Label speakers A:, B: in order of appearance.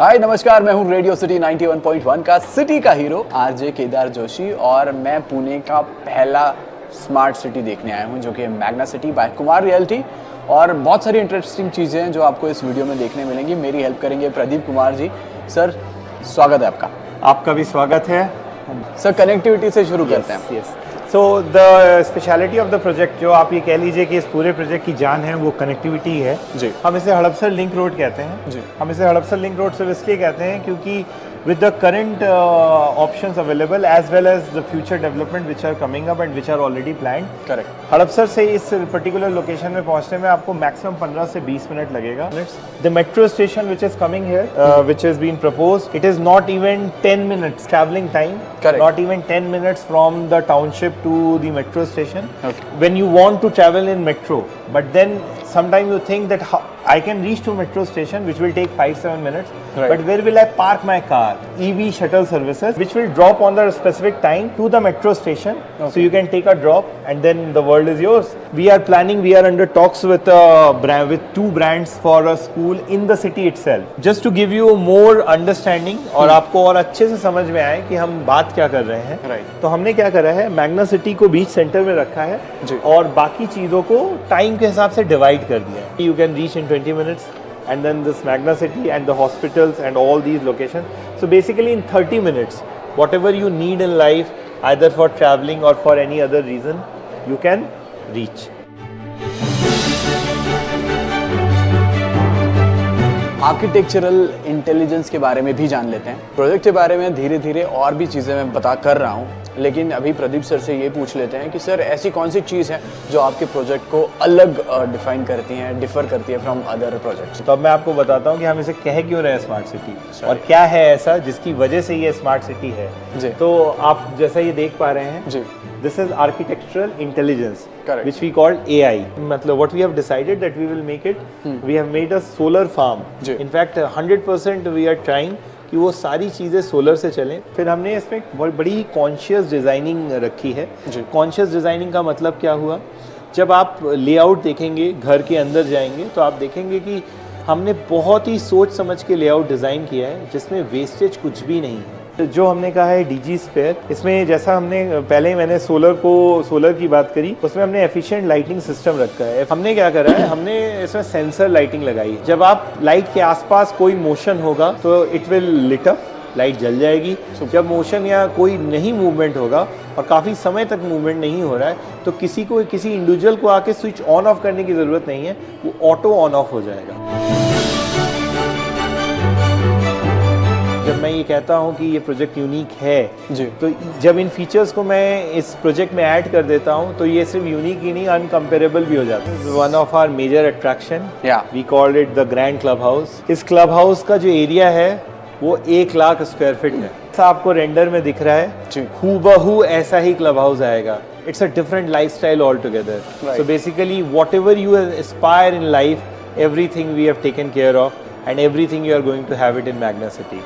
A: हाय नमस्कार, मैं हूँ रेडियो सिटी 91.1 का सिटी का हीरो आरजे केदार जोशी और मैं पुणे का पहला स्मार्ट सिटी देखने आया हूँ जो कि Magna city bye Kumar realty. और बहुत सारी इंटरेस्टिंग चीज़ें हैं जो आपको इस वीडियो में देखने मिलेंगी। मेरी हेल्प करेंगे प्रदीप कुमार जी। सर स्वागत है आपका।
B: आपका भी स्वागत है
A: सर कनेक्टिविटी से शुरू करते हैं।
B: So the speciality of the project, जो आप ये कह लीजिए कि इस पूरे प्रोजेक्ट की जान है, वो कनेक्टिविटी है
A: जी।
B: हम इसे हड़पसर लिंक रोड कहते हैं
A: जी।
B: हम इसे हड़पसर लिंक रोड सिर्फ इसलिए कहते हैं क्योंकि with the current options available as well as the future development which are coming up and which are already planned,
A: correct.
B: Hadapsar से इस पर्टिकुलर लोकेशन में पहुंचने में आपको मैक्सिमम 15 से 20 मिनट लगेगा। The metro station which is coming here, which has been proposed, it is not even 10 minutes traveling time.
A: Correct.
B: Not even 10 minutes from the township to the metro station.
A: Okay.
B: When you want to travel in metro, but then sometimes you think that I can reach to metro station which will take 5-7 minutes,
A: right.
B: but where will I park my car? EV shuttle services which will drop on the specific time to the metro station,
A: okay.
B: So you can take a drop and then the world is yours. We are under talks with two brands for a school in the city itself, just to give you more understanding और आपको और अच्छे से समझ में आए कि हम बात क्या कर रहे हैं।
A: right.
B: तो हमने क्या करा है, मैग्ना सिटी को बीच सेंटर में रखा है
A: जी।
B: और बाकी चीज़ों को टाइम के हिसाब से डिवाइड कर दिया है। You can reach in 20 minutes and then this Magna City and the hospitals and all these locations. So basically in 30 minutes, whatever you need in life, either for traveling or for any other reason, you can reach.
A: Architectural intelligence के बारे में भी जान लेते हैं। Project के बारे में धीरे धीरे और भी चीज़ें मैं बता कर रहा हूँ, लेकिन अभी प्रदीप सर से ये पूछ लेते हैं कि सर ऐसी कौन सी चीज़ है जो आपके प्रोजेक्ट को अलग डिफाइन करती है, डिफर करती है फ्रॉम अदर प्रोजेक्ट्स।
B: तो अब मैं आपको बताता हूँ कि हम इसे कह क्यों रहे हैं स्मार्ट सिटी और क्या है ऐसा जिसकी वजह से ये स्मार्ट सिटी है
A: जी।
B: तो आप जैसा ये देख पा रहे हैं
A: जी,
B: this is architectural intelligence,
A: correct,
B: which we called AI. मतलब what we have decided that we will make it, we have made a solar farm.
A: Ji.
B: In fact 100% we are trying कि वो सारी चीज़ें सोलर से चलें। फिर हमने इसमें बहुत बड़ी कॉन्शियस डिज़ाइनिंग रखी है। कॉन्शियस डिज़ाइनिंग का मतलब क्या हुआ, जब आप लेआउट देखेंगे, घर के अंदर जाएंगे तो आप देखेंगे कि हमने बहुत ही सोच समझ के लेआउट डिज़ाइन किया है जिसमें वेस्टेज कुछ भी नहीं है। जो हमने कहा है डीजी स्पेयर, इसमें जैसा हमने पहले ही मैंने सोलर की बात करी, उसमें हमने एफिशिएंट लाइटिंग सिस्टम रखा है। हमने क्या करा है, हमने इसमें सेंसर लाइटिंग लगाई है। जब आप लाइट के आसपास कोई मोशन होगा तो it will lit up, light जल जाएगी। जब मोशन या कोई नहीं मूवमेंट होगा और काफ़ी समय तक मूवमेंट नहीं हो रहा है तो किसी इंडिविजुअल को आके स्विच ऑन ऑफ करने की ज़रूरत नहीं है, वो ऑटो ऑन ऑफ हो जाएगा। जब मैं ये कहता हूँ कि ये प्रोजेक्ट यूनिक है
A: जी,
B: तो जब इन फीचर्स को मैं इस प्रोजेक्ट में ऐड कर देता हूँ तो ये सिर्फ यूनिक ही नहीं, अनकम्पेरेबल भी हो जाता है। One of our major attraction, we called it the grand club house. इस क्लब हाउस का जो एरिया है वो 1 लाख स्क्वायर फीट है। ऐसा आपको रेंडर में दिख रहा है, हूबहू ऐसा ही क्लब हाउस आएगा। It's a different lifestyle all together. So basically whatever you aspire in life, everything we have taken care of and everything you are going to have it in Magna City.